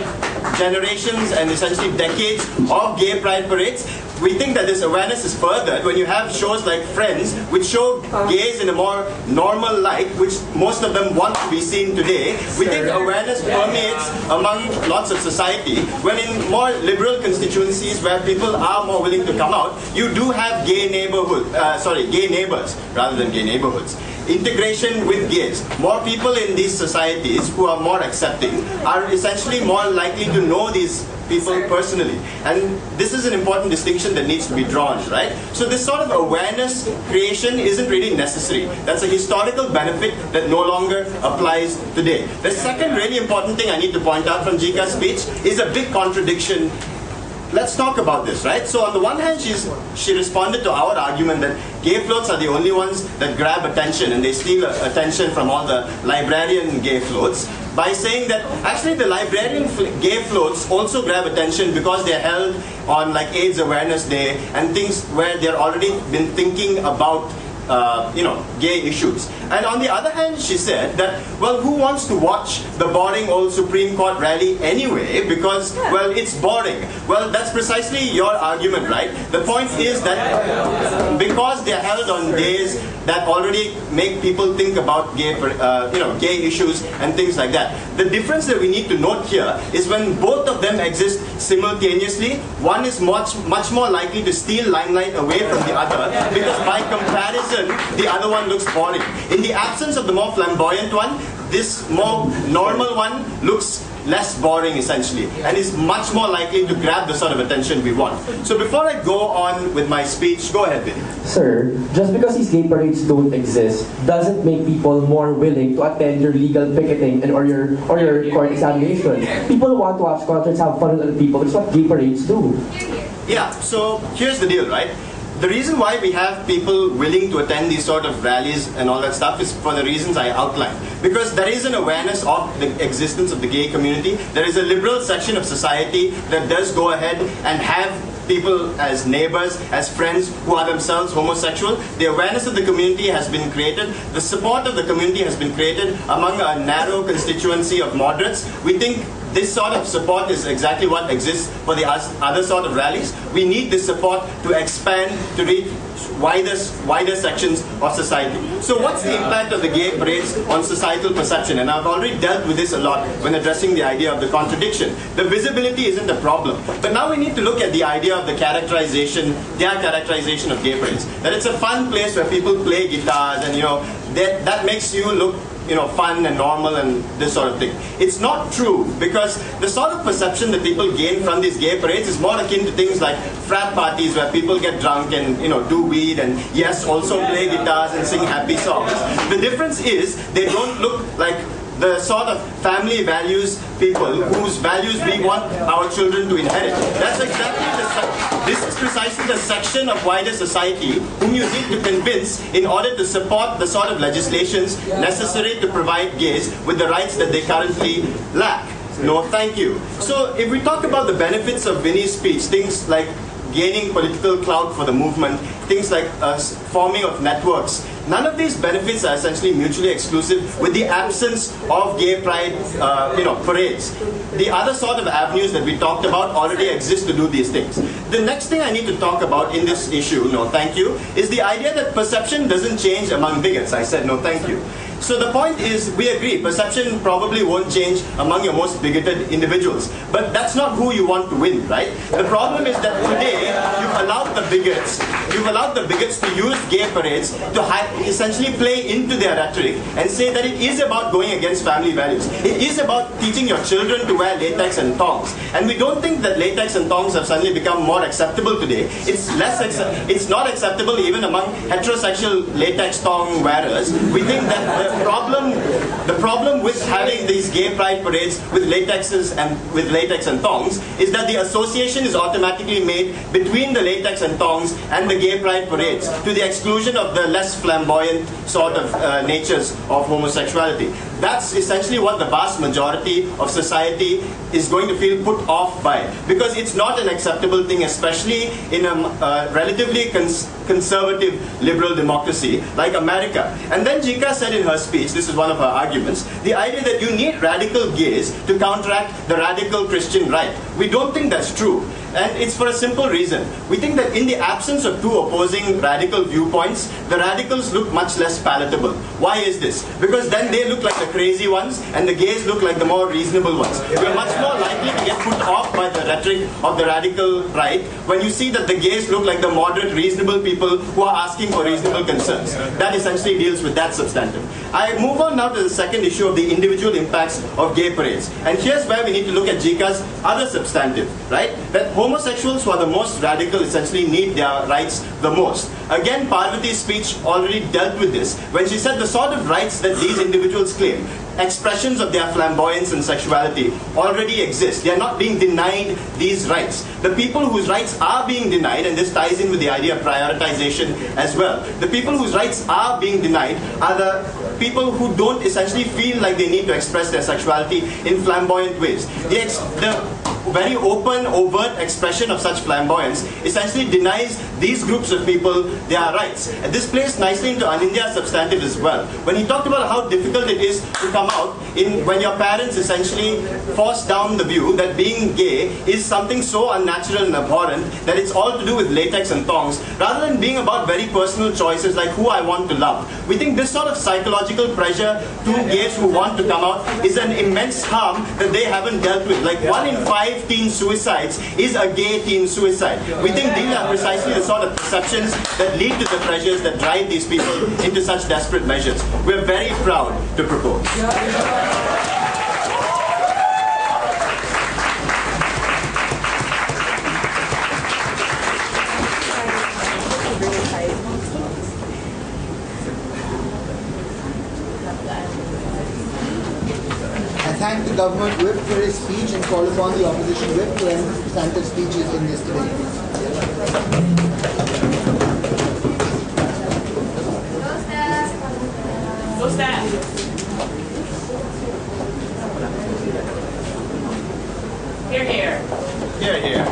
generations and essentially decades of gay pride parades. We think that this awareness is furthered when you have shows like Friends, which show gays in a more normal light, which most of them want to be seen today. We think awareness permeates among lots of society, when in more liberal constituencies where people are more willing to come out, you do have gay neighbors rather than gay neighborhoods. Integration with gays. More people in these societies who are more accepting are essentially more likely to know these people personally. And this is an important distinction that needs to be drawn, right? So this sort of awareness creation isn't really necessary. That's a historical benefit that no longer applies today. The second really important thing I need to point out from Jika's speech is a big contradiction. Let's talk about this, right? So on the one hand, she responded to our argument that gay floats are the only ones that grab attention and they steal attention from all the librarian gay floats by saying that actually the librarian gay floats also grab attention because they're held on AIDS Awareness Day and things where they're already been thinking about gay issues. And on the other hand, she said that, well, who wants to watch the boring old Supreme Court rally anyway? Because, well, it's boring. Well, that's precisely your argument, right? The point is that because they're held on days that already make people think about gay issues and things like that. The difference that we need to note here is when both of them exist simultaneously, one is much more likely to steal limelight away from the other, because by comparison, the other one looks boring. In the absence of the more flamboyant one, this more normal one looks less boring essentially, and is much more likely to grab the sort of attention we want. So before I go on with my speech, go ahead, Vinny. Sir, just because these gay parades don't exist doesn't make people more willing to attend your legal picketing or your court examination. People want to watch concerts, have fun with other people. It's what gay parades do. Yeah, so here's the deal, right? The reason why we have people willing to attend these sort of rallies and all that stuff is for the reasons I outlined. Because there is an awareness of the existence of the gay community. There is a liberal section of society that does go ahead and have people as neighbors, as friends who are themselves homosexual. The awareness of the community has been created. The support of the community has been created among a narrow constituency of moderates. We think this sort of support is exactly what exists for the other sort of rallies. We need this support to expand, to reach wider sections of society. So what's the impact of the gay parades on societal perception? And I've already dealt with this a lot when addressing the idea of the contradiction. The visibility isn't a problem. But now we need to look at the idea of their characterization of gay parades. That it's a fun place where people play guitars and that makes you look fun and normal and this sort of thing. It's not true, because the sort of perception that people gain from these gay parades is more akin to things like frat parties where people get drunk and do weed and yes, also play guitars and sing happy songs. The difference is they don't look like the sort of family values people whose values we want our children to inherit. That's exactly this is precisely the section of wider society whom you need to convince in order to support the sort of legislations necessary to provide gays with the rights that they currently lack. No, thank you. So if we talk about the benefits of Vinny's speech, things like gaining political clout for the movement, things like forming of networks, none of these benefits are essentially mutually exclusive with the absence of gay pride parades. The other sort of avenues that we talked about already exist to do these things. The next thing I need to talk about in this issue, no thank you, is the idea that perception doesn't change among bigots. I said no thank you. So the point is, we agree, perception probably won't change among your most bigoted individuals. But that's not who you want to win, right? The problem is that today, you've allowed the bigots to use gay parades to essentially play into their rhetoric and say that it is about going against family values. It is about teaching your children to wear latex and thongs. And we don't think that latex and thongs have suddenly become more acceptable today. It's not acceptable even among heterosexual latex thong wearers. We think that the problem with having these gay pride parades with latex and thongs is that the association is automatically made between the latex and thongs and the gay pride parades, to the exclusion of the less flamboyant sort of natures of homosexuality. That's essentially what the vast majority of society is going to feel put off by, because it's not an acceptable thing, especially in a relatively conservative liberal democracy like America. And then Jika said in her speech, this is one of her arguments, the idea that you need radical gays to counteract the radical Christian right. We don't think that's true. And it's for a simple reason. We think that in the absence of two opposing radical viewpoints, the radicals look much less palatable. Why is this? Because then they look like the crazy ones and the gays look like the more reasonable ones. We're much more likely to get put off by the rhetoric of the radical right when you see that the gays look like the moderate, reasonable people who are asking for reasonable concerns. That essentially deals with that substantive. I move on now to the second issue of the individual impacts of gay parades. And here's where we need to look at Jika's other substantive, right? That homosexuals who are the most radical essentially need their rights the most. Again, Parvati's speech already dealt with this when she said the sort of rights that these individuals claim, expressions of their flamboyance and sexuality, already exist. They are not being denied these rights. The people whose rights are being denied, and this ties in with the idea of prioritization as well, the people whose rights are being denied are the people who don't essentially feel like they need to express their sexuality in flamboyant ways. very open, overt expression of such flamboyance essentially denies these groups of people their rights. And this plays nicely into Anindya's substantive as well. When he talked about how difficult it is to come out when your parents essentially force down the view that being gay is something so unnatural and abhorrent that it's all to do with latex and thongs, rather than being about very personal choices like who I want to love. We think this sort of psychological pressure to gays who want to come out is an immense harm that they haven't dealt with. Like 1 in 5 teen suicides is a gay teen suicide. We think these are precisely the sort of perceptions that lead to the pressures that drive these people into such desperate measures. We're very proud to propose. I thank the government whip for his speech and call upon the opposition whip to end the substantive speeches in this debate. What's that? Here, here. Here, here.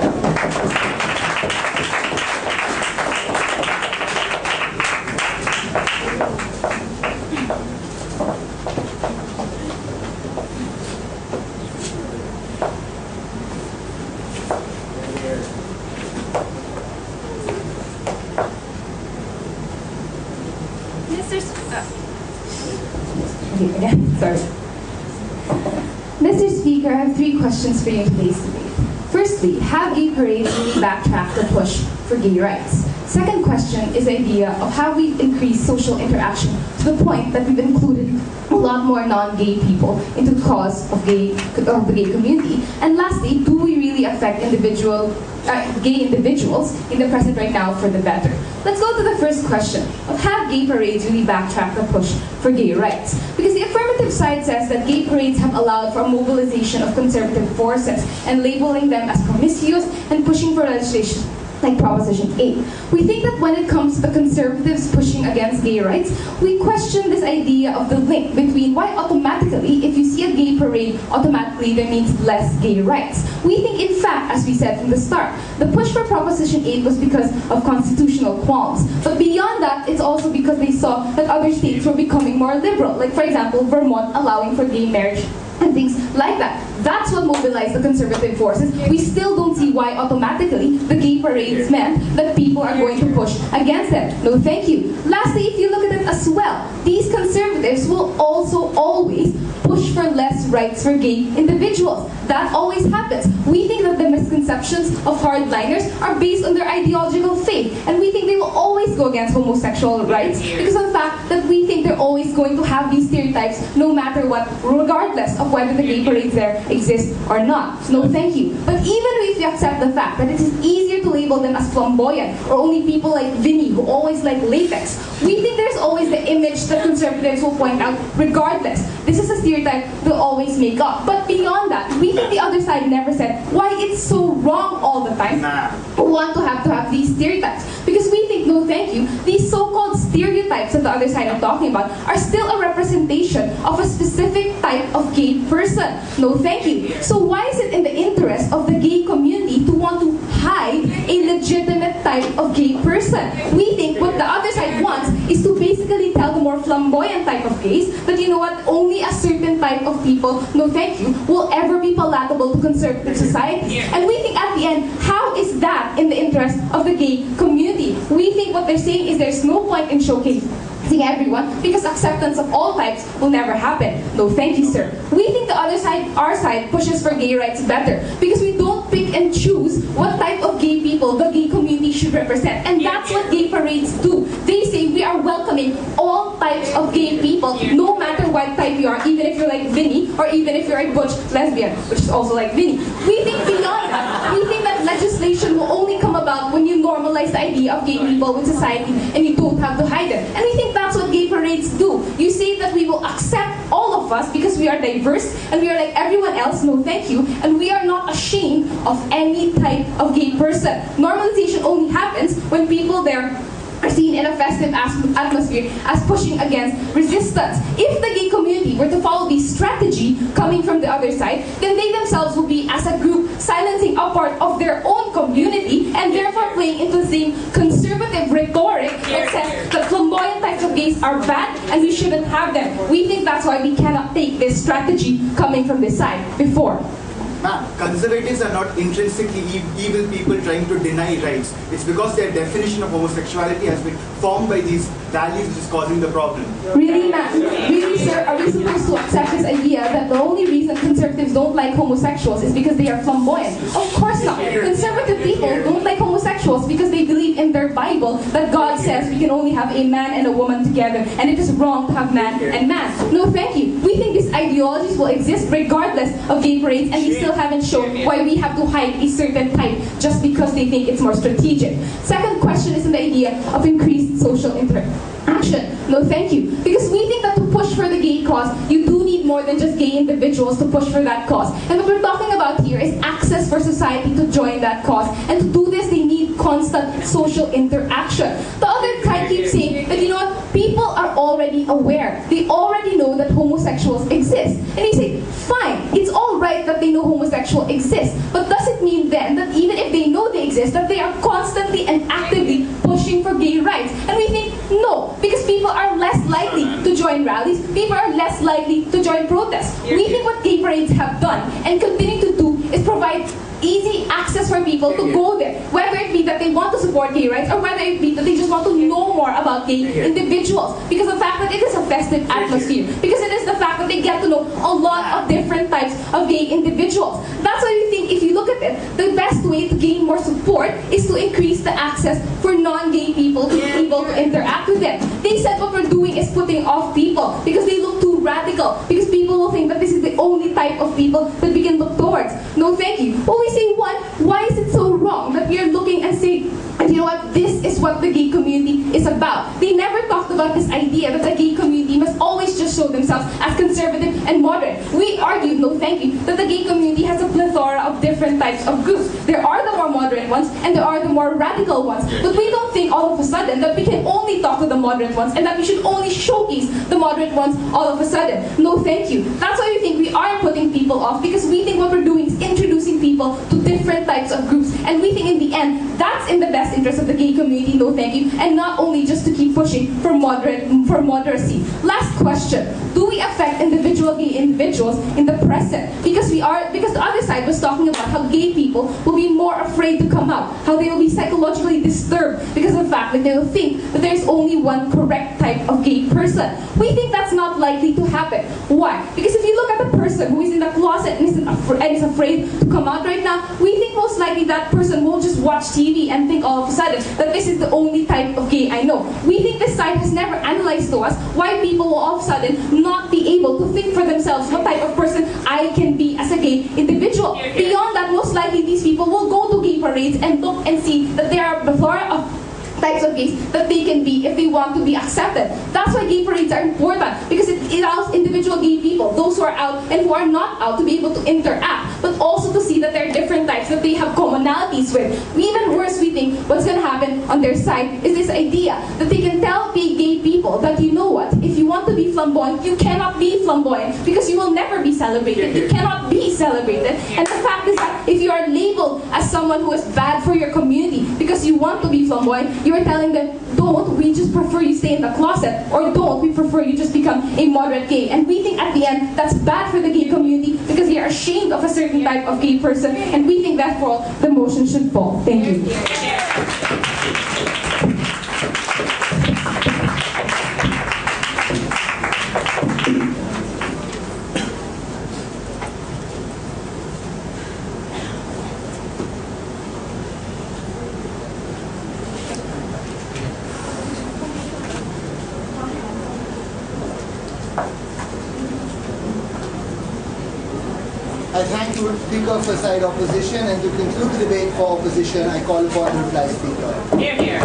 Mr. Speaker, I have 3 questions for you in today's debate. Firstly, have gay parades really backtracked the push for gay rights? Second question is the idea of how we've increased social interaction to the point that we've included a lot more non-gay people into the cause of the gay community. And lastly, do we really affect gay individuals in the present right now for the better? Let's go to the first question of have gay parades really backtracked the push for gay rights? Because the affirmative side says that gay parades have allowed for a mobilization of conservative forces and labeling them as promiscuous and pushing for legislation like Proposition 8. We think that when it comes to the conservatives pushing against gay rights, we question this idea of the link between why automatically, if you see a gay parade, automatically there means less gay rights. We think, in fact, as we said from the start, the push for Proposition 8 was because of constitutional qualms. But beyond that, it's also because they saw that other states were becoming more liberal. Like, for example, Vermont allowing for gay marriage and things like that. That's what mobilized the conservative forces. We still don't see why automatically the gay parades meant that people are going to push against them. No, thank you. Lastly, if you look at it as well, these conservatives will also always push for less rights for gay individuals. That always happens. We think that the misconceptions of hardliners are based on their ideological faith, and we think they will always go against homosexual rights because of the fact that we think they're always going to have these stereotypes no matter what, regardless of whether the gay parades there exist or not. No, thank you. But even if you accept the fact that it is easier to label them as flamboyant or only people like Vinny who always like latex, we think there's always the image that conservatives will point out regardless. This is a stereotype they'll always make up. But beyond that, we think the other side never said why it's so wrong all the time. We want to have these stereotypes. Because we think, no thank you, these so-called stereotypes that the other side I'm talking about are still a representation of a specific type of gay person. No thank you. So why is it in the interest of the gay community to want to hide a legitimate type of gay person? We think what the other side wants is to basically tell the more flamboyant type of gays that, you know what, only a certain type of people, no thank you, will ever be palatable to conservative society. And we think at the end, how is that in the interest of the gay community? We think what they're saying is there's no point in showcasing everyone because acceptance of all types will never happen. No thank you, sir. We think the other side, our side, pushes for gay rights better because we don't pick and choose what type of gay people the gay community should represent. And that's what gay parades do. They say we are welcoming all types of gay people, no matter what type you are, even if you're like Vinny or even if you're a butch lesbian, which is also like Vinny. We think beyond that, we think that legislation will only come about when you normalize the idea of gay people with society and you don't have to hide them. And we think that's what gay parades do. You say that we will accept all of us because we are diverse and we are like everyone else, no thank you, and we are not ashamed of any type of gay person. Normalization only happens when people there are seen in a festive atmosphere as pushing against resistance. If the gay community were to follow this strategy coming from the other side, then they themselves will be, as a group, silencing a part of their own community and therefore playing into the same conservative rhetoric that says that flamboyant types of gays are bad and we shouldn't have them. We think that's why we cannot take this strategy coming from this side before. Ma'am, conservatives are not intrinsically evil people trying to deny rights. It's because their definition of homosexuality has been formed by these values which is causing the problem. Really, ma'am? Really, sir? Are we supposed to accept this idea that the only reason conservatives don't like homosexuals is because they are flamboyant? Of course not. Conservative people don't like homosexuals because they believe in their Bible that God says we can only have a man and a woman together and it is wrong to have man and man. No, thank you. We think these ideologies will exist regardless of gay parades, and we still haven't shown why we have to hide a certain type just because they think it's more strategic. Second question is in the idea of increased social interaction. No, thank you. Because we think that to push for the gay cause, you do need more than just gay individuals to push for that cause. And what we're talking about here is access for society to join that cause. And to do this, they need constant social interaction. The other side keeps saying that, you know what, people are already aware. They already know that homosexuals exist. And they say, fine, it's all right that they know homosexuals exist. But does it mean then that even if they know they exist, that they are constantly and actively pushing for gay rights? And we think, no, because people are less likely to join rallies, people are less likely to join protests. We think what gay parades have done and continue to do is provide easy access for people to go there, whether it be that they want to support gay rights or whether it be that they just want to know more about gay individuals, because of the fact that it is a festive atmosphere, because it is the fact that they get to know a lot of different types of gay individuals. That's why we think if you look at it, the best way to gain more support is to increase the access for non-gay people to be able to interact with them. They said what we're doing is putting off people because they look too radical, because people will think that this is the only type of people that we can look towards. No, thank you. Well, we say, one, why is it so wrong that we are looking and saying, and you know what, this is what the gay community is about. They never talked about this idea that the gay community must always just show themselves as conservative and moderate. We argued, no thank you, that the gay community has a plethora of different types of groups. There are the more moderate ones and there are the more radical ones. But we don't think all of a sudden that we can only talk to the moderate ones and that we should only showcase the moderate ones all of a sudden. No thank you. That's why we think we are putting people off, because we think what we're doing is introducing people to different types of groups, and we think in the end that's in the best interest of the gay community, no thank you, and not only just to keep pushing for moderacy. Last question, do we affect individual gay individuals in the present? Because the other side was talking about how gay people will be more afraid to come out, how they will be psychologically disturbed because of the fact that they will think that there's only one correct type of gay person. We think that's not likely to happen. Why? Because if you look at the person who is in the closet and is afraid to come out right now, we think most likely that person will just watch TV and think all of a sudden that this is the only type of gay I know. We think this side has never analyzed to us why people will all of a sudden not be able to think for themselves what type of person I can be as a gay individual. Beyond that, most likely these people will go to gay parades and look and see that there are a plethora of types of gays that they can be if they want to be accepted. That's why gay parades are important, because it allows individual gay people, those who are out and who are not out, to be able to interact, but also to see that there are different types that they have commonalities with. Even worse, we think what's going to happen on their side is this idea that they can tell gay people that, you know what, if you want to be flamboyant, you cannot be flamboyant because you will never be celebrated. You cannot be celebrated. And the fact is that if you are labeled as someone who is bad for your community because you want to be flamboyant, you are telling them, don't, we just prefer you stay in the closet, or don't, we prefer you just become a moderate gay. And we think at the end that's bad for the gay community because they are ashamed of a certain type of gay person, and we think therefore the motion should fall. Thank you. I thank the speaker for side opposition, and to conclude the debate for opposition, I call upon the reply speaker. Here, here.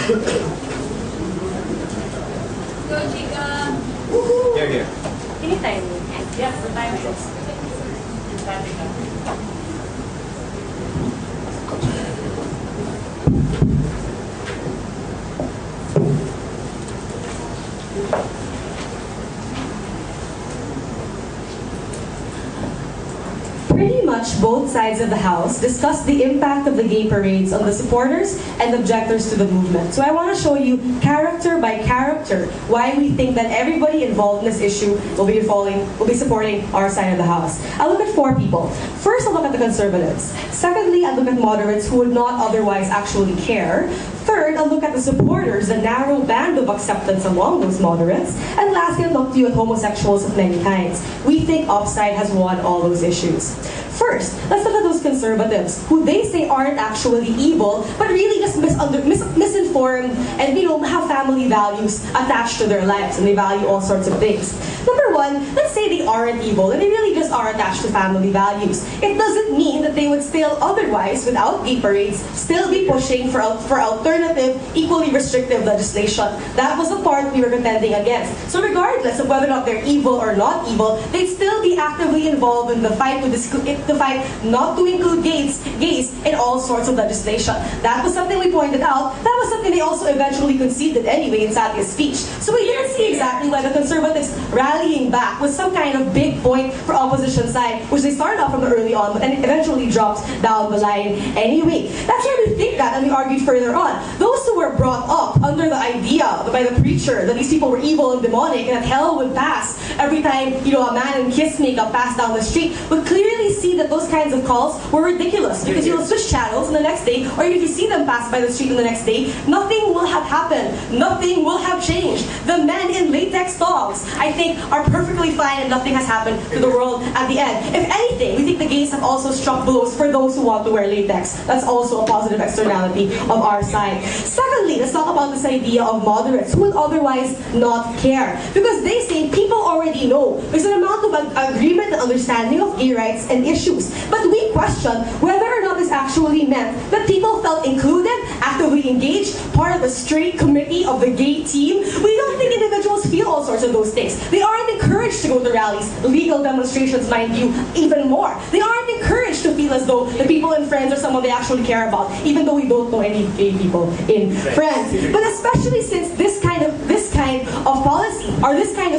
Here, here. Anytime. Yes, the time is. Pretty much both sides of the House discussed the impact of the gay parades on the supporters and objectors to the movement. So I want to show you character by character why we think that everybody involved in this issue will be supporting our side of the House. I'll look at 4 people. First, I'll look at the conservatives. Secondly, I'll look at moderates who would not otherwise actually care. Third, I'll look at the supporters, the narrow band of acceptance among those moderates. And lastly, I'll look to you at homosexuals of many kinds. We think Offside has won all those issues. First, let's look at those conservatives who they say aren't actually evil, but really just misinformed and have family values attached to their lives and they value all sorts of things. Number one, let's say they aren't evil and they really just are attached to family values. It doesn't mean that they would still otherwise, without gay parades, still be pushing for alternative, equally restrictive legislation. That was the part we were contending against. So regardless of whether or not they're evil or not evil, they'd still be actively involved in the fight not to include gays in all sorts of legislation. That was something we pointed out. That was something they also eventually conceded anyway in Satya's speech. So we didn't see exactly why the conservatives rallying back was some kind of big point for opposition side, which they started off from early on, but then eventually dropped down the line anyway. That's why we think that, and we argued further on. Those who were brought up under the idea by the preacher that these people were evil and demonic and that hell would pass every time a man in kiss makeup passed down the street would clearly see that those kinds of calls were ridiculous because you'll switch channels and the next day, or if you see them pass by the street on the next day, nothing will have happened. Nothing will have changed. The men in latex dogs, I think, are perfectly fine and nothing has happened to the world at the end. If anything, we think the gays have also struck blows for those who want to wear latex. That's also a positive externality of our side. Secondly, let's talk about this idea of moderates who will otherwise not care. Because they say people already know. There's an amount of agreement and understanding of gay rights and issues. But we question whether or not this actually meant that people felt included, actively engaged, part of the straight committee of the gay team. We don't think individuals feel all sorts of those things. They aren't encouraged to go to rallies, legal demonstrations, mind you, even more. They aren't encouraged to feel as though the people in Friends are someone they actually care about, even though we don't know any gay people in Friends. But especially since this kind of policy, or this kind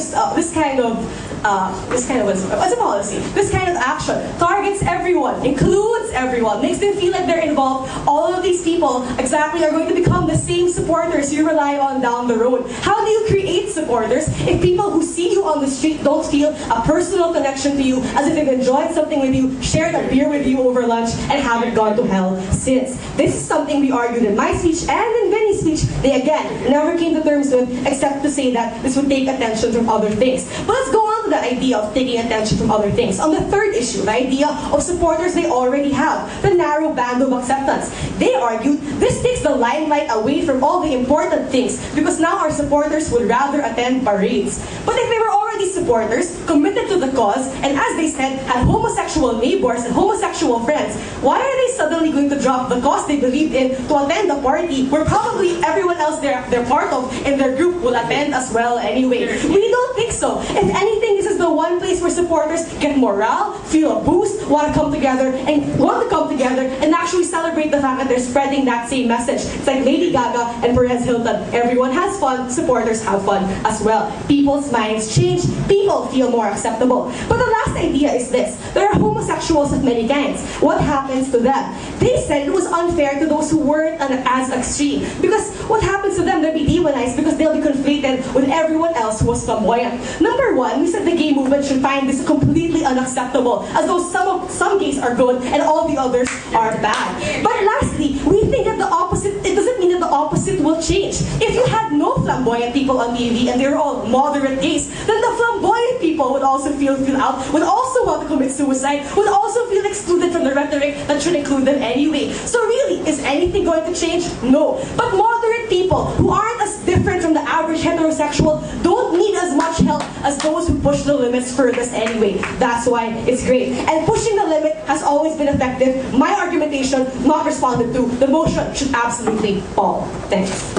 of action targets everyone, includes everyone, makes them feel like they're involved. All of these people exactly are going to become the same supporters you rely on down the road. How do you create supporters if people who see you on the street don't feel a personal connection to you, as if they've enjoyed something with you, shared a beer with you over lunch, and haven't gone to hell since? This is something we argued in my speech and in Vinny's speech. They again never came to terms with, except to say that this would take attention from other things. But let's go on to the idea of taking attention from other things. On the third issue, the idea of supporters they already have, the narrow band of acceptance. They argued this takes the limelight away from all the important things because now our supporters would rather attend parades. But if they were already supporters, committed to the cause, and as they said, had homosexual neighbors and homosexual friends, why are they suddenly going to drop the cause they believed in to attend a party where probably everyone else they're part of in their group will attend as well anyway? We don't think so. If anything, this is the one place where supporters get morale, feel a boost, want to come together and actually celebrate the fact that they're spreading that same message. It's like Lady Gaga and Perez Hilton. Everyone has fun, supporters have fun as well. People's minds change, people feel more acceptable. But the last idea is this. There are homosexuals of many kinds. What happens to them? They said it was unfair to those who weren't as extreme. Because what happens to them, they'll be demonized because they'll be conflated with everyone else who was flamboyant. Number one, we said the gay movement should find this completely unacceptable, as though some gays are good and all the others are bad. But lastly, we think that the opposite, it doesn't mean that the opposite will change. If you had no flamboyant people on TV and they're all moderate gays, then the flamboyant people people would also feel out, would also want to commit suicide, would also feel excluded from the rhetoric that should include them anyway. So really, is anything going to change? No. But moderate people who aren't as different from the average heterosexual don't need as much help as those who push the limits furthest anyway. That's why it's great. And pushing the limit has always been effective. My argumentation, not responded to. The motion should absolutely fall. Thanks.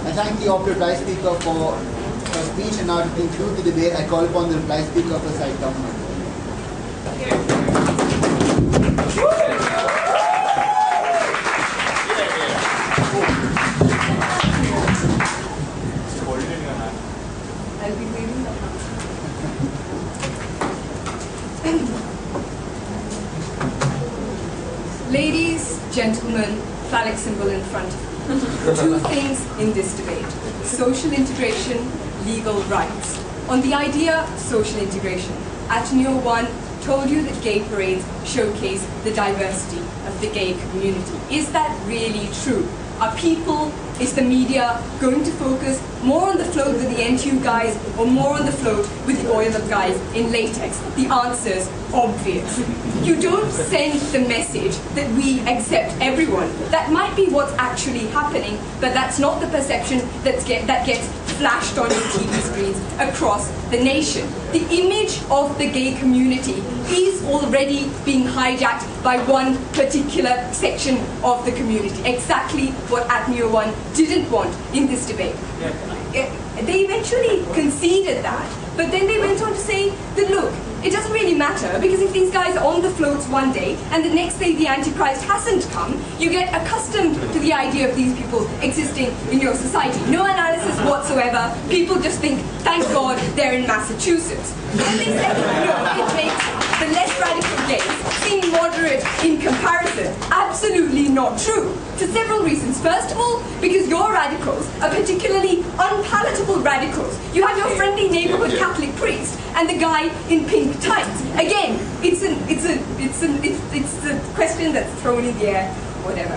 I thank the reply speaker for her speech, and now to conclude the debate, I call upon the reply speaker for side government. I'll be waiting. Ladies, gentlemen, phallic symbol in front of you. Two things in this debate: social integration, legal rights. On the idea social integration, Ateneo 1 told you that gay parades showcase the diversity of the gay community. Is that really true? Are people, is the media going to focus more on the float with the NTU guys or more on the float with the oil up guys in latex? The answer's obvious. You don't send the message that we accept everyone. That might be what's actually happening, but that's not the perception that gets flashed on your TV screens across the nation. The image of the gay community is already being hijacked by one particular section of the community. Exactly what Ateneo 1 didn't want in this debate. They eventually conceded that, but then they went on to say that, look, it doesn't really matter, because if these guys are on the floats one day and the next day the Antichrist hasn't come, you get accustomed to the idea of these people existing in your society. No analysis whatsoever. People just think, thank God they're in Massachusetts. And they said, no, it makes the less radical gays seem moderate in comparison. Absolutely not true. For several reasons. First of all, because your radicals are particularly unpalatable radicals. You have your friendly neighborhood Catholic priest and the guy in pink tights. Again, it's a question that's thrown in the air. Whatever.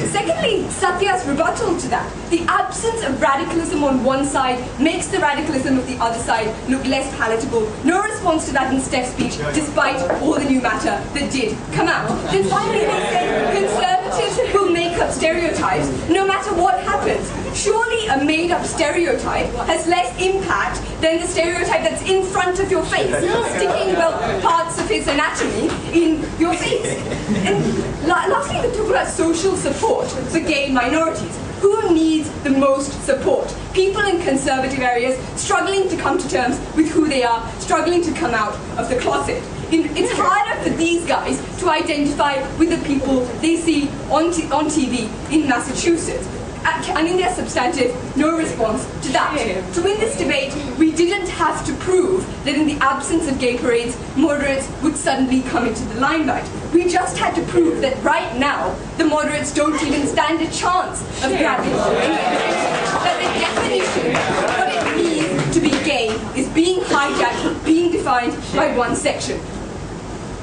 Secondly, Satya's rebuttal to that. The absence of radicalism on one side makes the radicalism of the other side look less palatable. No response to that in Steph's speech, despite all the new matter that did come out. Then finally they said conservatives will make up stereotypes no matter what happens. Surely a made-up stereotype has less impact than the stereotype that's in front of your face, sticking, well, parts of his anatomy in your face. And lastly, they talk about social support for gay minorities. Who needs the most support? People in conservative areas struggling to come to terms with who they are, struggling to come out of the closet. It's harder for these guys to identify with the people they see on TV in Massachusetts. And in their substantive, no response to that. To win this debate, we didn't have to prove that in the absence of gay parades, moderates would suddenly come into the limelight. We just had to prove that right now, the moderates don't even stand a chance of grabbing that the definition of what it means to be gay is being hijacked, being defined by one section.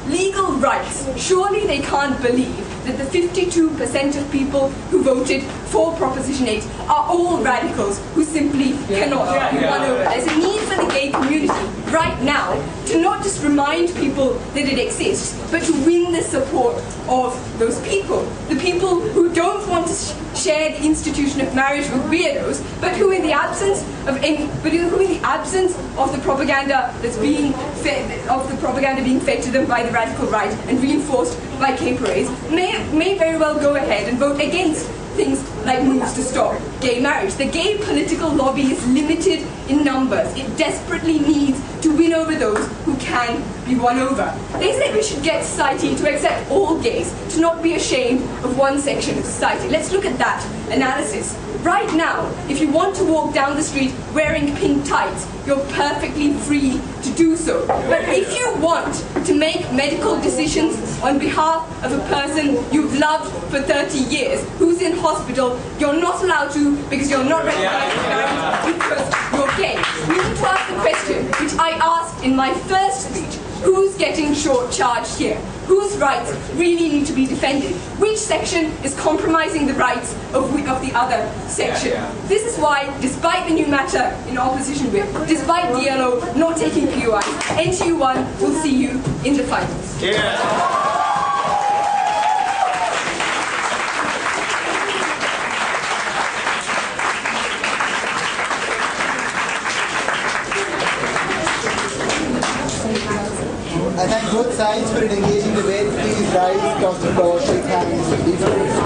Legal rights. Surely they can't believe that the 52% of people who voted for Proposition 8 are all radicals who simply cannot be won over. There's a need for the gay community right now to not just remind people that it exists, but to win the support of those people. The people who don't want to share the institution of marriage with weirdos, but who in the absence of the propaganda that's being fed, of the propaganda being fed to them by the radical right and reinforced by gay parades, may very well go ahead and vote against things like moves to stop gay marriage. The gay political lobby is limited in numbers. It desperately needs to win over those who can be won over. They said we should get society to accept all gays, to not be ashamed of one section of society. Let's look at that analysis. Right now, if you want to walk down the street wearing pink tights, you're perfectly free to do so. But if you want to make medical decisions on behalf of a person you've loved for 30 years, who's in hospital, you're not allowed to because you're not recognized as married because you're gay. We need to ask the question, which I asked in my first speech, who's getting short-charged here? Whose rights really need to be defended? Which section is compromising the rights of the other section? This is why, despite the new matter in opposition with, despite DLO not taking POI, NTU1 will see you in the finals. I thank both sides for an engaging debate. Please rise, toss the floor, shake hands, leave the room.